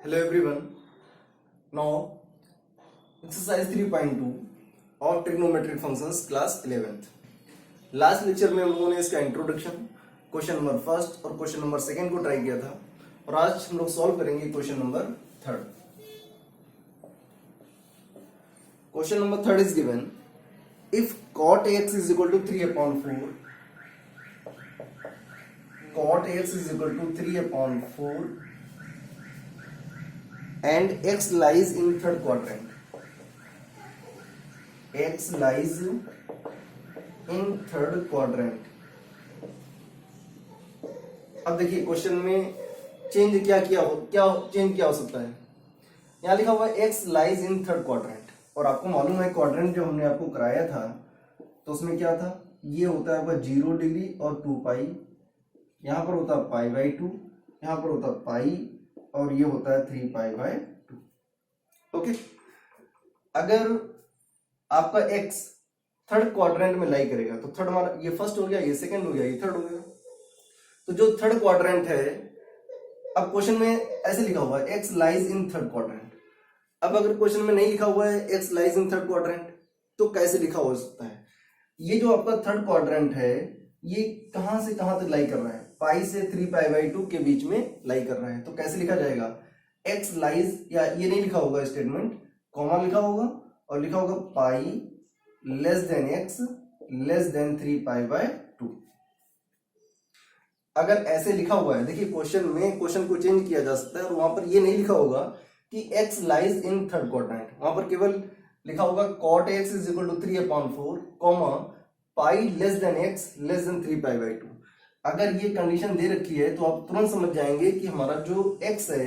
Hello everyone. Now exercise 3.2 of trigonometric functions class 11th. Last lecture में हम लोगों ने इसका इंट्रोडक्शन, क्वेश्चन नंबर फर्स्ट और क्वेश्चन नंबर सेकंड को ट्राई किया था और आज हम लोग सॉल्व करेंगे question number third. Question number third is given if cot x is equal to 3/4, cot x is equal to 3/4 and x lies in third quadrant. X lies in third quadrant. अब देखिए question में change क्या change क्या हो सकता है. यहां लिखा हुआ है x lies in third quadrant और आपको मालूम है क्वाड्रेंट जो हमने आपको कराया था तो उसमें क्या था, ये होता है आपका 0 डिग्री और 2 पाई, यहां पर होता है π/2, यहां पर होता है पाई और ये होता है 3π/2. ओके, अगर आपका x थर्ड क्वाड्रेंट में लाई करेगा तो थर्ड हमारा ये फर्स्ट हो गया, ये सेकंड हो गया, ये थर्ड हो गया. तो जो थर्ड क्वाड्रेंट है, अब क्वेश्चन में ऐसे लिखा हुआ है x lies in third quadrant. अब अगर क्वेश्चन में नहीं लिखा हुआ है x lies in third quadrant तो कैसे लिखा हो सकता है. ये जो आपका थर्ड क्वाड्रेंट है ये कहां से कहां तक लाई कर रहा है, पाई से 3π/2 के बीच में लाई कर रहा है. तो कैसे लिखा जाएगा, x लाइज, या ये नहीं लिखा होगा स्टेटमेंट, कॉमा लिखा होगा और लिखा होगा pi less than x less than 3π/2. अगर ऐसे लिखा हुआ है, देखिए क्वेश्चन में क्वेश्चन को चेंज किया जा सकता है और वहां पर ये नहीं लिखा होगा कि x lies in third quadrant, वहां पर केवल लिखा होगा cot x is equal to 3/4 comma pi less than x less than 3π/2. अगर ये कंडीशन दे रखी है तो आप तुरंत समझ जाएंगे कि हमारा जो x है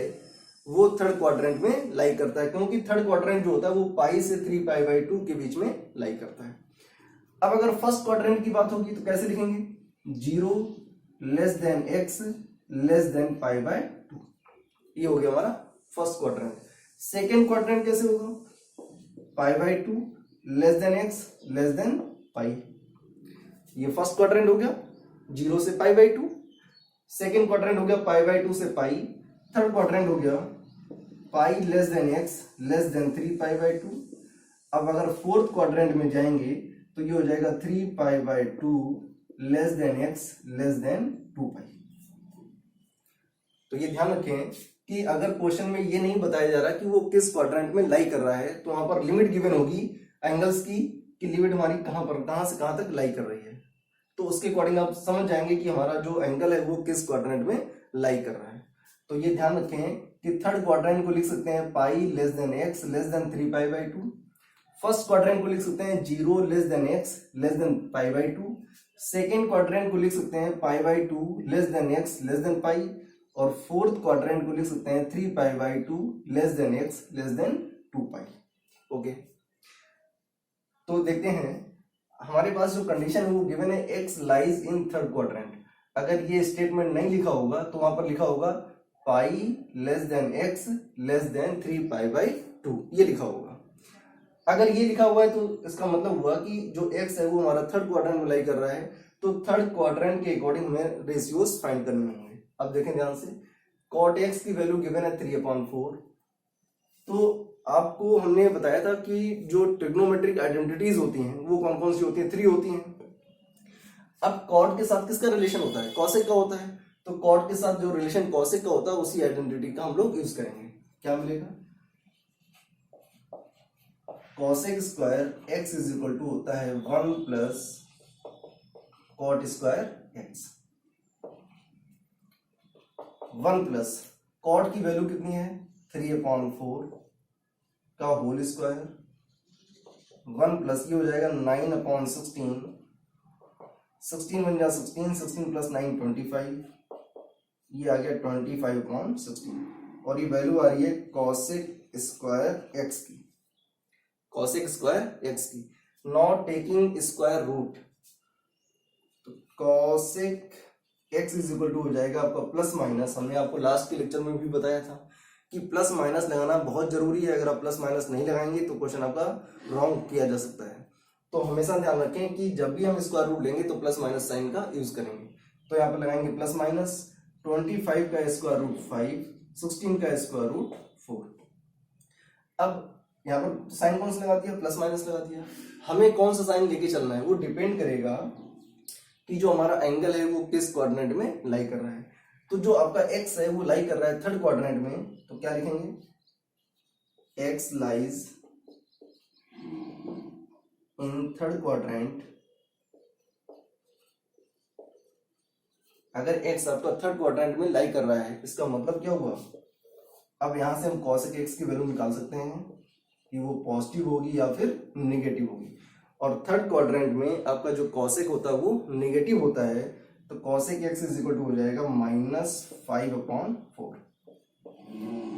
वो थर्ड क्वाड्रेंट में लाई करता है, क्योंकि थर्ड क्वाड्रेंट जो होता है वो पाई से 3π/2 के बीच में लाई करता है. अब अगर फर्स्ट क्वाड्रेंट की बात होगी तो कैसे लिखेंगे, 0 less than x less than π/2. ये हो गया हमारा फर्स्ट क्वाड्रेंट. सेकेंड क्वाड्रेंट कैसे होगा, π/2 less than x less than pi. ये फर्स्ट क्वाड्रेंट हो गया 0 से π/2, सेकेंड क्वाड्रेंट हो गया π/2 से पाई, थर्ड क्वाड्रेंट हो गया pi less than x less than 3π/2. अब अगर फोर्थ क्वाड्रेंट में जाएंगे तो ये हो जाएगा 3π/2 less than x less than 2π. तो ये ध्यान रखें कि अगर क्वेश्चन में ये नहीं बताया जा रहा कि वो किस क्वाड्रेंट में लाई कर रहा है तो वहां पर लिमिट गिवन होगी एंगल्स की, कि लिमिट हमारी कहां से कहां तक लाई कर रही है. तो उसके अकॉर्डिंग आप समझ जाएंगे कि हमारा जो एंगल है वो किस क्वाड्रेंट में लाई कर रहा है. तो ये ध्यान रखें कि थर्ड क्वाड्रेंट को लिख सकते हैं pi less than x less than 3π/2, first quadrant को लिख सकते हैं 0 less than x less than π/2, second quadrant को लिख सकते हैं π/2 less than x less than pi और फोर्थ क्वाड्रेंट को लिख सकते हैं 3π/2 less than x less than 2π. Okay, तो देखते हैं हमारे पास जो कंडीशन है वो गिवन है x lies in third quadrant. अगर ये स्टेटमेंट नहीं लिखा होगा तो वहां पर लिखा होगा pi less than x less than 3π/2, ये लिखा होगा. अगर ये लिखा हुआ है तो इसका मतलब हुआ कि जो x है वो हमारा थर्ड क्वाड्रेंट में लाई कर रहा है, तो थर्ड क्वाड्रेंट के अकॉर्डिंग हमें रेशियोज फाइंड करने होंगे. अब देखें ध्यान से, cot x की वैल्यू गिवन है 3/4. तो आपको हमने बताया था कि जो ट्रिग्नोमेट्रिक आइडेंटिटीज होती हैं वो कौन कौन सी होती हैं, 3 होती हैं. अब cot के साथ किसका रिलेशन होता है, cosec का होता है. तो cot के साथ जो रिलेशन cosec का होता है उसी आइडेंटिटी का हम लोग यूज करेंगे. क्या मिलेगा, cosec square x is equal to होता है 1 plus cot square x. 1 plus cot की वैल्यू कितनी है 3/4 का होल स्क्वायर, 1 प्लस ये हो जाएगा 9/16, 16 बन जा 16 प्लस 9 25, ये आ गया 25/16 और ये वैल्यू आ रही है cosec स्क्वायर x की, cosec स्क्वायर x की, नॉट टेकिंग स्क्वायर रूट. तो cosec x is equal to हो जाएगा आपका प्लस माइनस. हमने आपको लास्ट के लेक्चर में भी बताया था कि प्लस माइनस लगाना बहुत जरूरी है. अगर आप प्लस माइनस नहीं लगाएंगे तो क्वेश्चन आपका रॉन्ग किया जा सकता है. तो हमेशा ध्यान रखें कि जब भी हम स्क्वायर रूट लेंगे तो प्लस माइनस साइन का यूज करेंगे. तो यहाँ पर लगाएंगे प्लस माइनस 25 का स्क्वायर रूट 5 16 का स्क्वायर रूट 4। अब यहाँ पर साइन कौन सा लगा दिया, प्लस माइनस लगा दिया। हमें कौन सा साइन लेके चलना है वो डिपेंड करेगा कि जो हमारा एंगल है वो किस क्वाड्रेंट में लाई कर रहा है। तो जो आपका एक्स है वो लाई कर रहा है थर्ड क्वाड्रेंट में, तो क्या लिखेंगे, x lies in third quadrant. अगर एक्स आपका थर्ड क्वाड्रेंट में लाई कर रहा है इसका मतलब क्या हुआ, अब यहां से हम कॉसेक एक्स की वैल्यू निकाल सकते हैं कि वो पॉजिटिव होगी या फिर नेगेटिव होगी। और थर्ड क्वाड्रेंट में आपका जो कॉसेक होता है वो नेगेटिव होता है, तो cosec x is equal to हो जाएगा -5/4,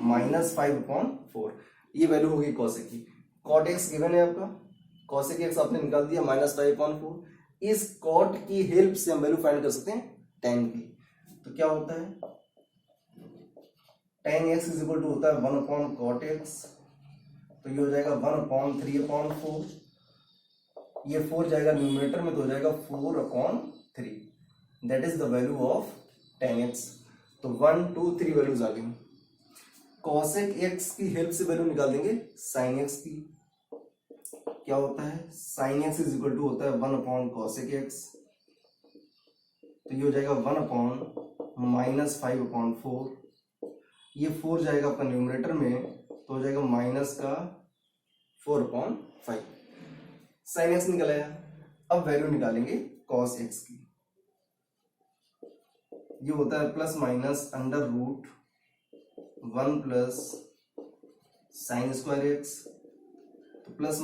-5/4 ये वैल्यू होगी कॉसेक की। कॉट एक्स गिवन है आपका, कॉसेक एक्स आपने निकाल दिया -5/4। इस कॉट की हेल्प से हम वैल्यू फाइंड कर सकते हैं tan की। तो क्या होता है, tan x is equal to होता है 1/cot x, तो ये हो जाएगा 1/3/4। ये 4 जाएगा न्यूमरेटर में तो हो जाएगा 4/3, that is the value of tan x। तो 1 2 3 वैल्यूज आ गई। cosec x की हेल्प से वैल्यू निकाल देंगे sin x की। क्या होता है, sin x is equal to होता है 1/cosec x, तो ये हो जाएगा 1/-5/4। ये 4 जाएगा आपका न्यूमरेटर में तो हो जाएगा -4/5। साइन एक्स निकल आया। अब वैल्यू निकालेंगे cos x की। ये होता है +- √1 प्लस साइन स्क्वायर एक्स, तो +-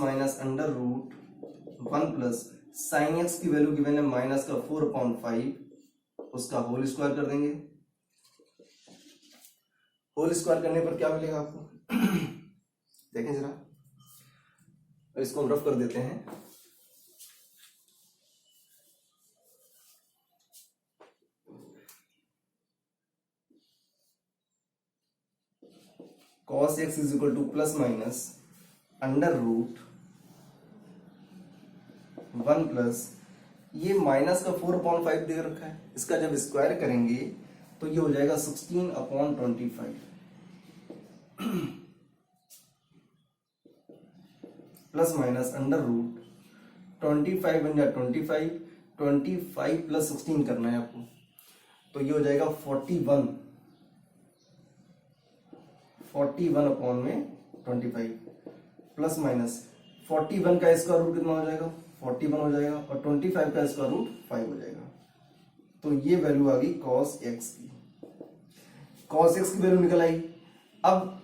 √1 प्लस साइन एक्स की वैल्यू गिवन है -4/5, उसका होल स्क्वायर कर देंगे। होल स्क्वायर करने पर क्या मिलेगा आपको देखें जरा, इसको हम रफ कर देते हैं। cos x is equal to +-√1 plus ये माइनस का 4/5 दे रखा है, इसका जब स्क्वायर करेंगे तो ये हो जाएगा 16/25 +-√25 बन जाए 25, 25 + 16 करना है आपको, तो ये हो जाएगा 41/25 +-41 का स्क्वायर रूट कितना हो जाएगा, 41 हो जाएगा, और 25 का स्क्वायर रूट 5 हो जाएगा। तो ये वैल्यू आ गई cos x की। cos x की वैल्यू निकल आई। अब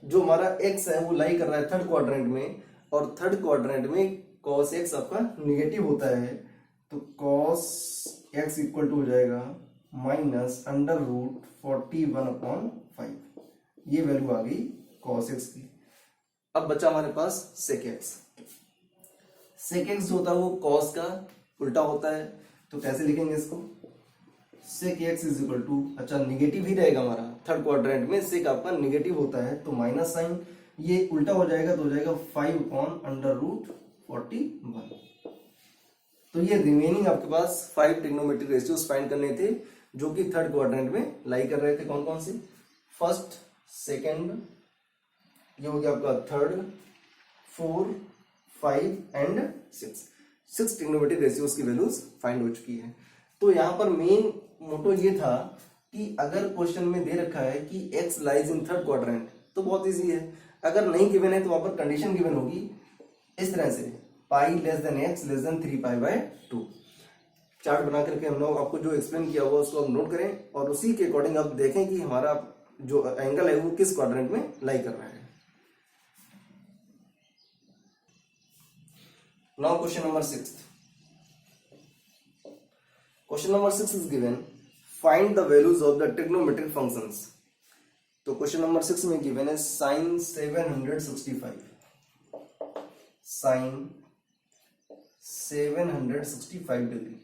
जो हमारा x है वो लाई कर रहा है थर्ड क्वाड्रेंट में, और थर्ड क्वाड्रेंट में cos x आपका निगेटिव होता है, तो cos x इक्वल टू हो जाएगा -√41/5। ये वैल्यू आ गई cos x की। अब बचा हमारे पास sec x। sec x जो होता है वो cos का उल्टा होता है, तो कैसे लिखेंगे इसको, sec x is equal to, अच्छा निगेटिव ही रहेगा हमारा, थर्ड क्वाड्रेंट में sec आपका निगेटिव होता है तो माइनस साइन, ये उल्टा हो जाएगा तो हो जाएगा 5/√41। तो ये रिमेनिंग आपके पास 5 ट्रिग्नोमेट्रिक रेशियोज फाइंड करने थे जो कि थर्ड क्वाड्रेंट में लाई कर रहे थे। कौन कौन से, फर्स्ट, सेकेंड, ये हो गया आपका थर्ड, 4, 5 एंड 6 ट्रिग्नोमेट्रिक रेशियोज की वैल्यूज फाइंड हो चुकी है। तो यहाँ पर मेन मोटो ये था कि अगर क्वेश्चन में दे रखा है कि x lies in third quadrant तो बहुत इजी है, अगर नहीं गिवन है तो वहां पर कंडीशन गिवन होगी इस तरह से, π x <3π/2। चार्ट बना करके हम लोग आपको जो एक्सप्लेन किया हुआ उसको आप नोट करें और उसी के अकॉर्डिंग आप देखें कि हमारा जो एंगल है वो किस क्वाड्रेंट में लाई कर रहा है। Now question number 6। Question number 6 is given, find the values of the trigonometric functions. तो क्वेश्चन नंबर 6 में गिवन है sin 765, sin 765 डिग्री,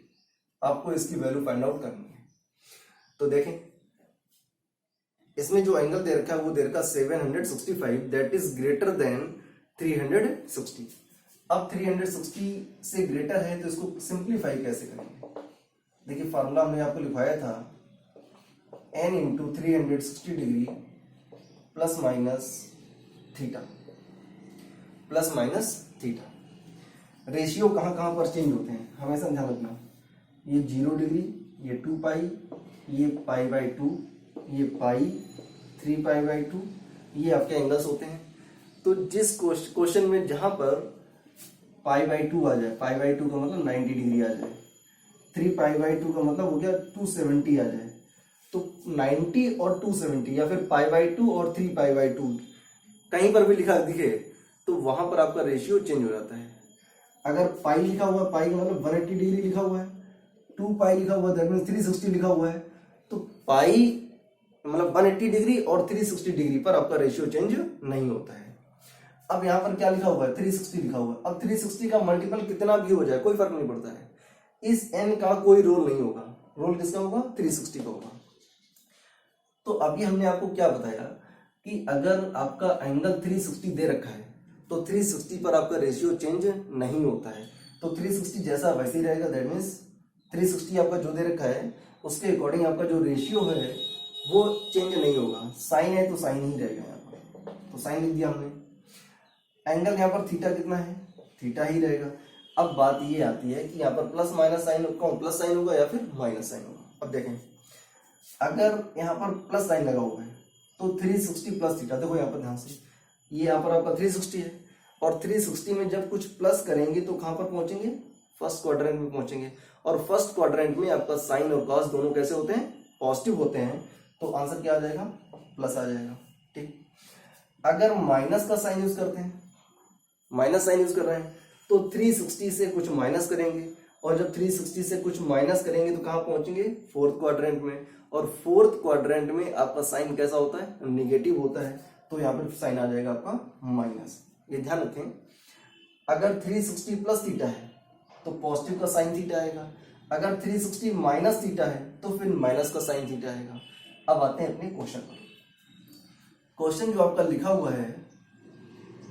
आपको इसकी वैल्यू फाइंड आउट करनी है। तो देखें इसमें जो एंगल दे रखा है वो दे रखा 765, दैट इज ग्रेटर देन 360। अब 360 से ग्रेटर है तो इसको सिंप्लीफाई कैसे करेंगे, देखिए फार्मूला हमने आपको लिखवाया था n × 360 degree plus minus theta, plus minus theta. Ratio कहाँ कहाँ पर चेंज होते हैं हमेशा ध्यान रखना। ये 0 डिग्री, ये 2 पाई, ये पाई बाई 2, ये पाई, 3 पाई बाई 2, ये आपके एंगल्स होते हैं। तो जिस क्वेश्चन में जहां पर पाई बाई 2 आ जाए, पाई बाई 2 का मतलब 90 डिग्री आ जाए, 3 पाई बाई 2 का मतलब हो गया 270 आ जाए, तो 90 और 270 या फिर पाई बाई 2 और 3 पाई बाई 2 कहीं पर भी लिखा दिखे तो वहां पर आपका रेशियो चेंज हो जाता है। अगर पाई लिखा हुआ है, पाई का मतलब 180 डिग्री लिखा हुआ है, 2 पाई लिखा हुआ है दैट मींस 360 लिखा हुआ है, तो पाई मतलब 180 डिग्री और 360 डिग्री पर आपका रेशियो चेंज नहीं होता है। अब यहाँ पर क्या लिखा हुआ है, 360 लिखा हुआ है। अब 360 का मल्टीपल कितना भी हो जाए कोई फर्क नहीं पड़ता है, इस n का कोई रोल नहीं होगा। रोल किसका होगा, 360 का होगा। तो अभी हमने आपको क्या बताया कि अगर आपका एंगल 360 दे रखा है तो 360 पर आपका रेशियो चेंज नहीं होता है। तो 360 जैसा वैसे ही रहेगा, दैट मीन्स 360 आपका जो दे रखा है उसके अकॉर्डिंग आपका जो रेशियो है वो चेंज नहीं होगा। साइन है तो साइन ही रहेगा यहाँ पर, तो साइन लिख दिया हमने। एंगल यहाँ पर थीटा कितना है, थीटा ही रहेगा। अब बात ये आती है कि यहाँ पर प्लस माइनस साइन, कौन प्लस साइन होगा या फिर माइनस साइन होगा। अब देखें, अगर यहाँ पर प्लस साइन लगा हुआ है तो 360 प्लस थीटा, देखो यहाँ पर ध्यान से, ये यहाँ पर आपका 360 है और 360 में जब कुछ प्लस करेंगे तो कहाँ पर पहुंचेंगे, फर्स्ट क्वाड्रेंट में पहुंचेंगे। और फर्स्ट क्वाड्रेंट में आपका साइन और कॉस दोनों कैसे होते हैं, पॉजिटिव होते हैं, तो आंसर क्या आ जाएगा, प्लस आ जाएगा। ठीक, अगर माइनस का साइन यूज करते हैं, माइनस साइन यूज कर रहे हैं तो 360 से कुछ माइनस करेंगे और जब 360 से कुछ माइनस करेंगे तो कहाँ पहुंचेंगे, फोर्थ क्वाड्रेंट में। और फोर्थ क्वाड्रेंट में आपका साइन कैसा होता है, निगेटिव होता है, तो यहाँ पर साइन आ जाएगा आपका माइनस। ये ध्यान रखें, अगर 360 प्लस थीटा है तो पॉजिटिव का साइन थीटा आएगा, अगर 360 माइनस थीटा है तो फिर माइनस का साइन थीटा आएगा। अब आते हैं अपने क्वेश्चन पर। क्वेश्चन जो आपका लिखा हुआ है,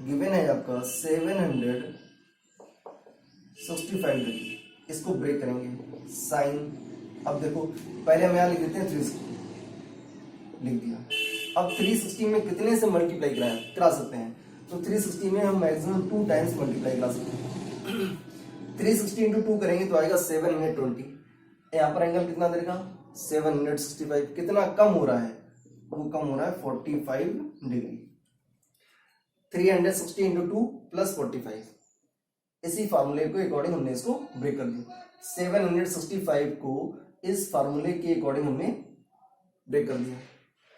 गिवन है आपका 765 डिग्री, इसको ब्रेक करेंगे साइन। अब देखो पहले हम यहाँ लिख देते हैं 360 लिख दिया। अब 360 में कितने से मल्टीप्लाई करा सकते हैं, तो 360 में हम मैक्सिमम 2 टाइम्स मल्टीप्लाई करा सकते हैं। 360 इंटू 2 करेंगे तो आएगा 720। यहाँ पर एंगल कितना देगा, 765। कितना कम हो रहा है, वो कम हो रहा है 45 डिग्री। 360 इंटू 2 प्लस 45, इसी फार्मूले के अकॉर्डिंग हमने इसको ब्रेक कर दिया। 765 को इस फार्मूले के अकॉर्डिंग हमने ब्रेक कर दिया।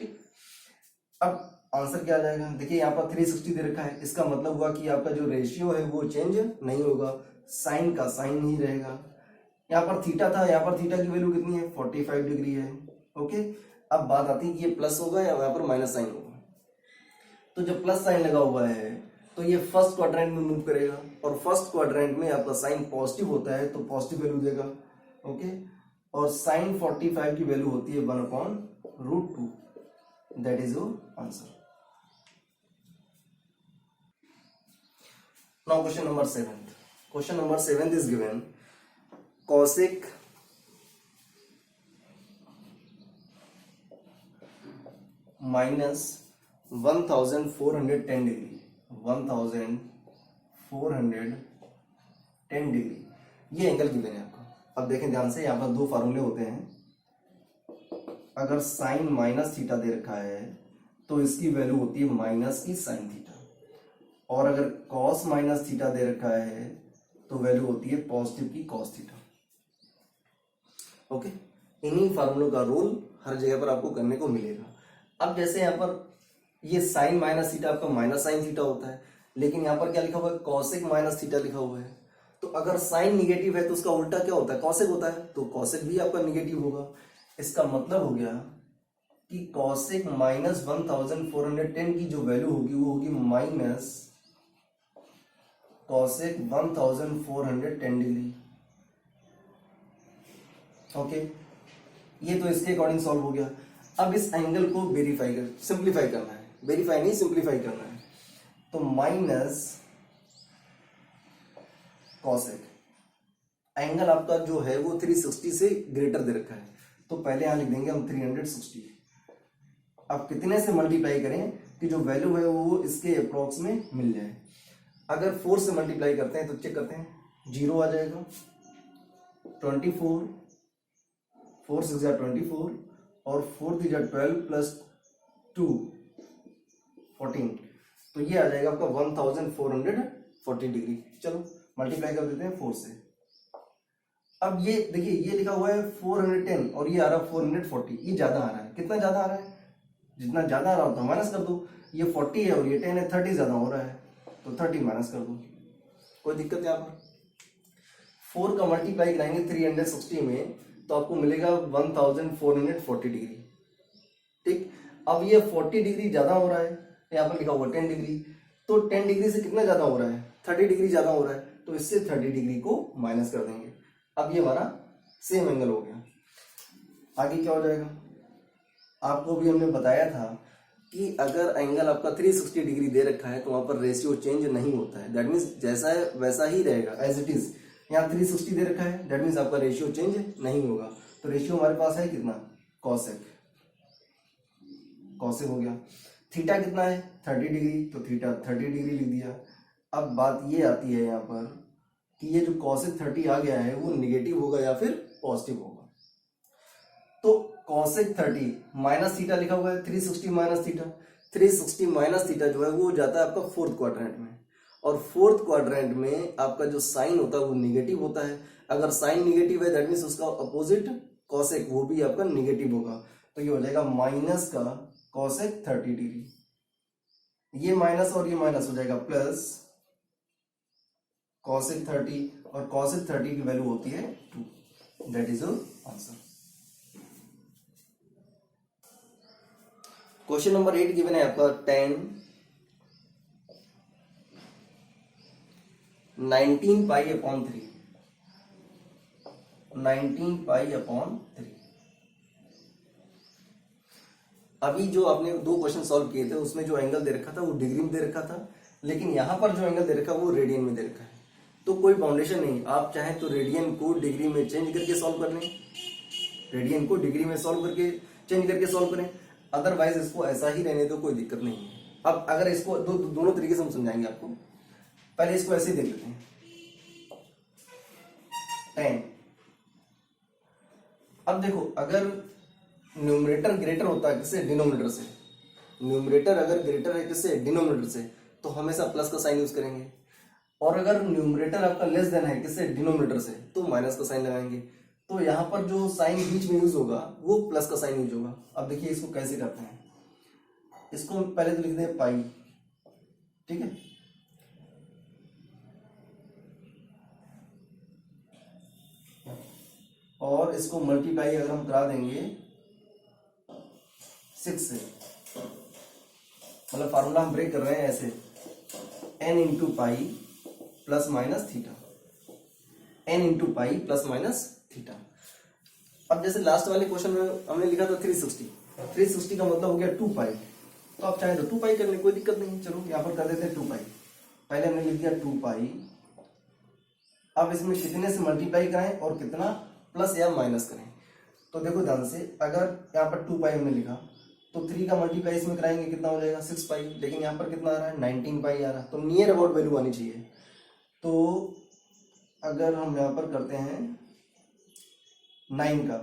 ठीक, अब आंसर क्या आ जाएगा, देखिए यहाँ पर 360 दे रखा है, इसका मतलब हुआ कि आपका जो रेशियो है वो चेंज नहीं होगा, साइन का साइन ही रहेगा। यहाँ पर थीटा था, यहाँ पर थीटा की वैल्यू कितनी है, 45 डिग्री है। ओके, अब बात आती है कि ये प्लस होगा या यहाँ पर माइनस साइन होगा। तो जब प्लस साइन लगा हुआ है तो ये फर्स्ट क्वाड्रेंट में मूव करेगा और फर्स्ट क्वाड्रेंट में आपका साइन पॉजिटिव होता है तो पॉजिटिव वैल्यू देगा। ओके, और साइन 45 की वैल्यू होती है 1/√2, that is your answer. Now question number 7। Question number 7 is given cosec minus 1410 degree, 1410 degree, ये एंगल गिवन है आपका। अब देखें ध्यान से, यहाँ पर 2 फार्मूले होते हैं। अगर साइन माइनस थीटा दे रखा है तो इसकी वैल्यू होती है माइनस की साइन थीटा, और अगर कॉस माइनस थीटा दे रखा है तो वैल्यू होती है पॉजिटिव की कॉस थीटा। ओके, इन्हीं फार्मूलों का रोल हर जगह पर आपको करने को मिलेगा। अब जैसे यहाँ पर ये साइन माइनस थीटा आपका माइनस साइन थीटा होता है, लेकिन यहाँ पर क्या लिखा हुआ है, कॉसेक माइनस थीटा लिखा हुआ है। तो अगर साइन निगेटिव है तो उसका उल्टा क्या होता है, कॉसेक होता है, तो कॉसेक भी आपका निगेटिव होगा। इसका मतलब हो गया कि कॉसेक माइनस 1410 की जो वैल्यू होगी वो होगी माइनस कॉसेक 1410 डिग्री। ओके, ये तो इसके अकॉर्डिंग सॉल्व हो गया। अब इस एंगल को सिंप्लीफाई करना है, वेरीफाई नहीं सिंप्लीफाई करना है। तो माइनस कॉसेक, एंगल आपका जो है वो 360 से ग्रेटर दे रखा है, तो पहले यहां लिख देंगे हम 360। अब कितने से मल्टीप्लाई करें, कि जो वैल्यू है वो इसके अप्रोक्स में मिल जाए। अगर 4 से मल्टीप्लाई करते हैं तो चेक करते हैं, 0 आ जाएगा, 24, 4 6 जा 24 और 4 3 जा 12 प्लस 2 14, तो ये आ जाएगा आपका 1440 डिग्री। चलो मल्टीप्लाई कर देते हैं 4 से। अब ये देखिए ये लिखा हुआ है 410 और ये आ रहा है 440, ये ज्यादा आ रहा है। कितना ज्यादा आ रहा है? जितना ज्यादा आ रहा होता है माइनस कर दो। ये 40 है और ये 10 है, 30 ज्यादा हो रहा है तो 30 माइनस कर दो। कोई दिक्कत यहाँ पर? 4 का मल्टीप्लाई कराएंगे 360 में तो आपको मिलेगा 1440 डिग्री। ठीक, अब ये 40 डिग्री ज्यादा हो रहा है, यहाँ पर लिखा हुआ 10 डिग्री, तो 10 डिग्री से कितना ज्यादा हो रहा है? 30 डिग्री ज्यादा हो रहा है, तो इससे 30 डिग्री को माइनस कर देंगे। अब ये हमारा सेम एंगल हो गया। आगे क्या हो जाएगा? आपको भी हमने बताया था कि अगर एंगल आपका 360 डिग्री दे रखा है तो वहां पर रेशियो चेंज नहीं होता है, दैट मीन्स जैसा है वैसा ही रहेगा एज इट इज। यहाँ 360 दे रखा है, दैट मीन्स आपका रेशियो चेंज नहीं होगा। तो रेशियो हमारे पास है कितना? कॉसेक, कॉसेक हो गया। थीटा कितना है? 30 डिग्री, तो थीटा 30 डिग्री लिख दिया। अब बात ये आती है यहाँ पर कि ये जो कॉसेक 30 आ गया है वो निगेटिव होगा या फिर पॉजिटिव होगा। तो कॉसेक 30 माइनस थीटा लिखा हुआ है, 360 माइनस थीटा, 360 माइनस थीटा जो है वो जाता है आपका फोर्थ क्वाड्रेंट में, और फोर्थ क्वाड्रेंट में आपका जो साइन होता है वो निगेटिव होता है। अगर साइन निगेटिव है दैट मीन्स उसका अपोजिट कॉसेक वो भी आपका निगेटिव होगा, तो ये हो जाएगा माइनस का कॉसेक 30 डिग्री। ये माइनस और ये माइनस हो जाएगा प्लस कॉसेक 30, और कॉसेक 30 की वैल्यू होती है 2। That is your answer. Question number 8 given है आपका 10 19 पाई अपॉन 3, 19 पाई अपॉन 3। अभी जो आपने दो क्वेश्चन सॉल्व किए थे उसमें जो एंगल दे रखा था वो डिग्री में दे रखा था, लेकिन यहां पर जो एंगल दे रखा वो रेडियन में दे रखा है। तो कोई बाउंडेशन नहीं, आप चाहें तो रेडियन को डिग्री में चेंज करके सॉल्व कर लें, रेडियन को डिग्री में सॉल्व करके चेंज करके सॉल्व करें, अदरवाइज इसको ऐसा ही रहने दो, कोई दिक्कत नहीं है। अब अगर इसको दोनों तरीके से हम समझाएंगे आपको। पहले इसको ऐसे ही देख लेते हैं, 10। अब देखो अगर न्यूमरेटर ग्रेटर होता है किससे? डिनोमिनेटर से। न्यूमरेटर अगर ग्रेटर है किससे? डिनोमिनेटर से, तो हमेशा प्लस का साइन यूज करेंगे। और अगर न्यूमरेटर आपका लेस देन है किससे? डिनोमिनेटर से, तो माइनस का साइन लगाएंगे। तो यहां पर जो साइन बीच में यूज होगा वो प्लस का साइन यूज होगा। अब देखिए इसको कैसे करते हैं, इसको पहले तो लिख दें पाई, ठीक है, और इसको मल्टीप्लाई अगर हम करा देंगे 6 से, मतलब फार्मूला हम ब्रेक कर रहे हैं ऐसे, n into pi plus minus theta, n into pi plus minus theta. अब जैसे लास्ट वाले क्वेश्चन में हमने लिखा था 360, 360 का मतलब हो गया 2 पाई, तो आप चाहें तो 2 पाई कर लें, कोई दिक्कत नहीं। चलो यहाँ पर कर देते हैं 2 पाई। पहले हमने लिख दिया 2 पाई। अब इसमें कितने से मल्टीप्लाई कराएं और कितना प्लस या माइनस करें? तो देखो ध्यान से, अगर यहाँ पर 2 पाई हमने लिखा तो 3 का मल्टीप्लाई इसमें कराएंगे कितना हो जाएगा? 6 पाई। लेकिन यहाँ पर कितना आ रहा है? 19 पाई आ रहा है, तो नियर अबाउट वैल्यू आनी चाहिए। तो अगर हम यहाँ पर करते हैं 9 का,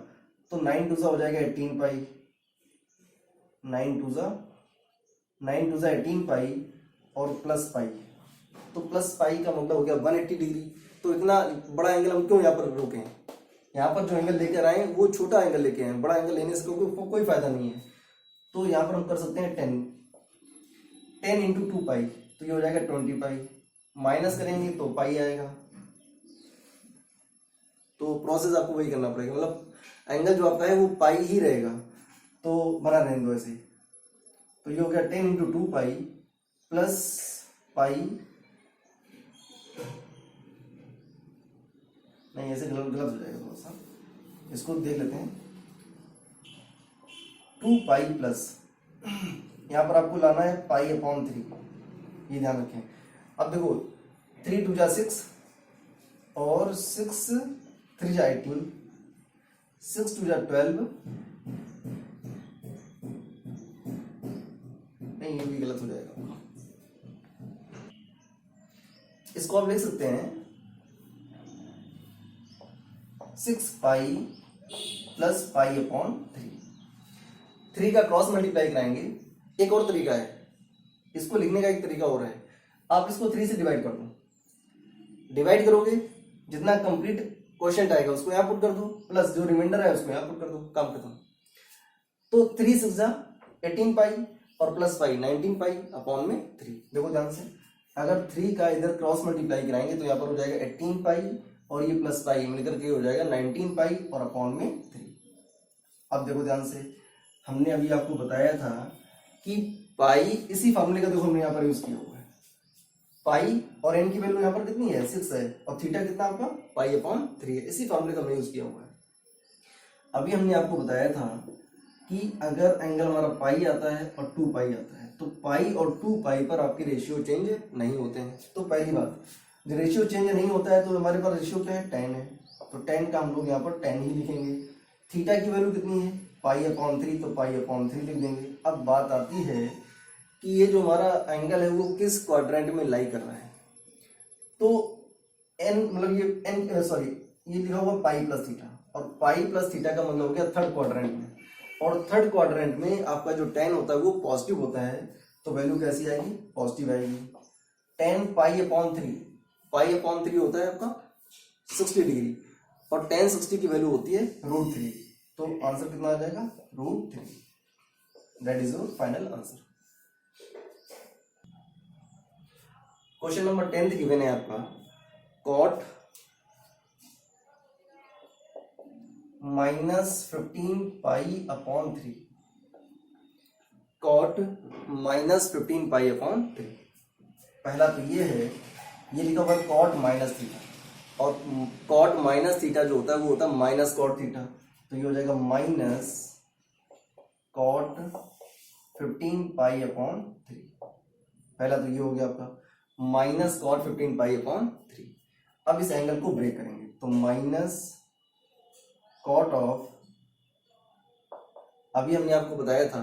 तो 9 टू हो जाएगा 18 पाई, 9 टू जा 18 पाई और प्लस पाई, तो प्लस पाई का मतलब हो गया 180 डिग्री। तो इतना बड़ा एंगल हम क्यों यहाँ पर रोके हैं? यहाँ पर जो एंगल लेकर आए वो छोटा एंगल लेके आए, बड़ा एंगल लेने से कोई फायदा नहीं है। तो यहाँ पर हम कर सकते हैं 10 इंटू 2 पाई, तो ये हो जाएगा 20 पाई। माइनस करेंगे तो पाई आएगा, तो प्रोसेस आपको वही करना पड़ेगा, मतलब एंगल जो आपका है वो पाई ही रहेगा, तो बना रहने दो ऐसे। तो ये हो गया 10 इंटू 2 पाई प्लस पाई, नहीं ऐसे गलत हो जाएगा थोड़ा सा, इसको देख लेते हैं। 2 पाई प्लस, यहाँ पर आपको लाना है पाई अपॉन 3, ये ध्यान रखें। अब देखो 3 टू जा 6 और 6 3 जा 18, 6 टू जा 12, नहीं, ये भी गलत हो जाएगा। इसको आप लिख सकते हैं 6 पाई प्लस पाई अपॉन 3 का क्रॉस मल्टीप्लाई कराएंगे। एक और तरीका है, इसको लिखने का एक तरीका और है, आप इसको 3 से डिवाइड कर दो। डिवाइड करोगे, जितना कंप्लीट क्वेश्चन आएगा उसको यहाँ पुट कर दो, प्लस जो रिमाइंडर है उसको यहाँ पुट कर दो, काम खत्म। तो 3 6 जा 18 पाई और प्लस पाई 19 पाई अपॉन में 3। देखो ध्यान से, अगर 3 का इधर क्रॉस मल्टीप्लाई कराएंगे तो यहाँ पर हो जाएगा 18 पाई और ये प्लस पाई मिलकर के हो जाएगा 19 पाई और अपॉन में 3। अब देखो ध्यान से, हमने अभी आपको बताया था कि पाई, इसी फॉर्मूले का देखो हमने यहाँ पर यूज किया हुआ है। पाई और एन की वैल्यू यहाँ पर कितनी है, 6 है, और थीटा कितना आपका पाई अपॉन 3 है। इसी फॉर्मूले का हमने यूज किया हुआ है। अभी हमने आपको बताया था कि अगर एंगल हमारा पाई आता है और 2 पाई आता है तो पाई और 2 पाई पर आपके रेशियो चेंज नहीं होते हैं। तो पहली बात, जब रेशियो चेंज नहीं होता है तो हमारे पास रेशियो क्या है, 10 है, तो 10 का हम लोग यहाँ पर 10 ही लिखेंगे। थीटा की वैल्यू कितनी है, पाई अपॉन 3, तो पाई अपॉन 3 लिख देंगे। अब बात आती है कि ये जो हमारा एंगल है वो किस क्वाड्रेंट में लाई कर रहा है। तो एन मतलब ये लिखा हुआ पाई प्लस थीटा, और पाई प्लस थीटा का मतलब हो गया थर्ड क्वाड्रेंट में, और थर्ड क्वाड्रेंट में आपका जो 10 होता है वो पॉजिटिव होता है, तो वैल्यू कैसी आएगी, पॉजिटिव आएगी। 10 पाई अपॉन 3, पाई अपॉन 3 होता है आपका 60 डिग्री, और 10 60 की वैल्यू होती है √3, तो आंसर कितना आ जाएगा, √3। That is your final answer. Question number 10 given है आपका, cot -15 pi upon 3, cot -15 pi upon 3। पहला तो ये है, ये लिखा हुआ है कॉट माइनस थीटा, और कॉट माइनस थीटा जो होता है वो होता है माइनस कॉट थीटा, तो ये हो जाएगा माइनस कॉट 15 पाई अपॉन 3। पहला तो ये हो गया आपका माइनस कॉट 15 पाई अपॉन 3। अब इस एंगल को ब्रेक करेंगे, तो माइनस कॉट ऑफ, अभी हमने आपको बताया था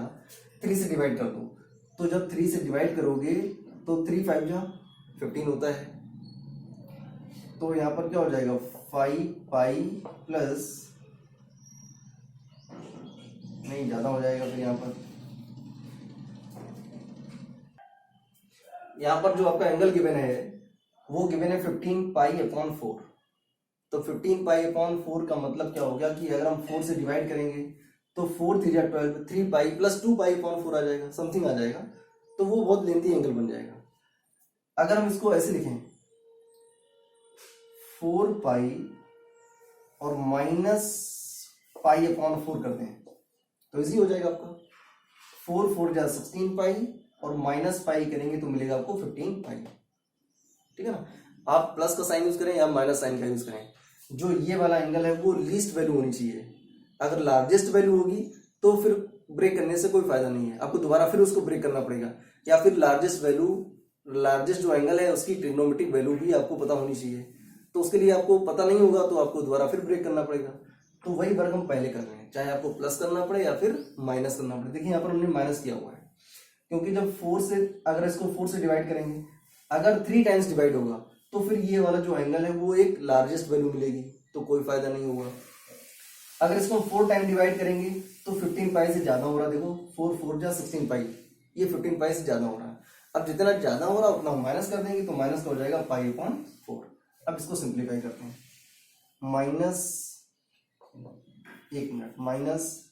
3 से डिवाइड कर दो, तो जब 3 से डिवाइड करोगे तो 3 5 जा 15 होता है, तो यहां पर क्या हो जाएगा 5 पाई प्लस, नहीं ज्यादा हो जाएगा, फिर यहाँ पर जो आपका एंगल गिवन है वो गिवन है 15 पाई अपॉन 4। तो 15 पाई अपॉन 4 का मतलब क्या हो गया कि अगर हम 4 से डिवाइड करेंगे तो 4 3 12, 3 पाई प्लस 2 पाई अपॉन 4 आ जाएगा, समथिंग आ जाएगा, तो वो बहुत लेंथी एंगल बन जाएगा। अगर हम इसको ऐसे लिखें 4 पाई और माइनस पाई अपॉन 4 करते हैं तो इजी हो जाएगा आपका, 4 4 जा 16 पाई और माइनस पाई करेंगे तो मिलेगा आपको 15 पाई। ठीक है ना, आप प्लस का साइन यूज करें या माइनस साइन का यूज करें, जो ये वाला एंगल है वो लीस्ट वैल्यू होनी चाहिए। अगर लार्जेस्ट वैल्यू होगी तो फिर ब्रेक करने से कोई फायदा नहीं है, आपको दोबारा फिर उसको ब्रेक करना पड़ेगा, या फिर लार्जेस्ट जो एंगल है उसकी ट्रिग्नोमेट्रिक वैल्यू भी आपको पता होनी चाहिए, तो उसके लिए आपको पता नहीं होगा तो आपको दोबारा फिर ब्रेक करना पड़ेगा। तो वही वर्क हम पहले कर रहे हैं, चाहे आपको प्लस करना पड़े या फिर माइनस करना पड़े। देखिए यहाँ पर हमने माइनस किया हुआ है, क्योंकि जब 4 से, अगर इसको 4 से डिवाइड करेंगे, अगर 3 टाइम्स डिवाइड होगा तो फिर ये वाला जो एंगल है वो एक लार्जेस्ट वैल्यू मिलेगी, तो कोई फायदा नहीं होगा। अगर इसको 4 टाइम डिवाइड करेंगे तो 15 पाई से ज्यादा हो रहा है, देखो 4 4 जा 16 पाई, ये 15 पाई से ज्यादा हो रहा है। अब जितना ज्यादा हो रहा है उतना माइनस कर देंगे, तो माइनस का हो जाएगा पाई अपॉन 4। अब इसको सिंप्लीफाई करते हैं, माइनस, एक मिनट, माइनस,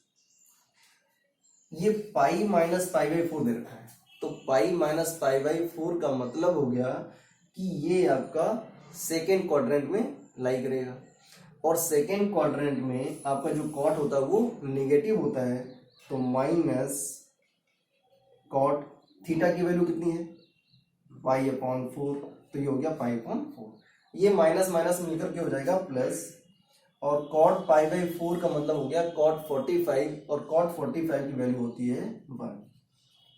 ये पाई माइनस पाई बाई 4 दे रखा है, तो पाई माइनस पाई बाई 4 का मतलब हो गया कि ये आपका सेकेंड क्वाड्रेंट में लाई करेगा, और सेकेंड क्वाड्रेंट में आपका जो कॉट होता है वो नेगेटिव होता है, तो माइनस कॉट थीटा की वैल्यू कितनी है, पाई अपॉन 4, तो ये हो गया पाई अपॉन 4। ये माइनस माइनस मिलकर के हो जाएगा प्लस, और कॉट पाई बाई 4 का मतलब हो गया कॉट 45, और कॉट 45 की वैल्यू होती है 1।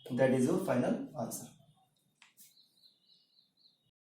That is your final answer.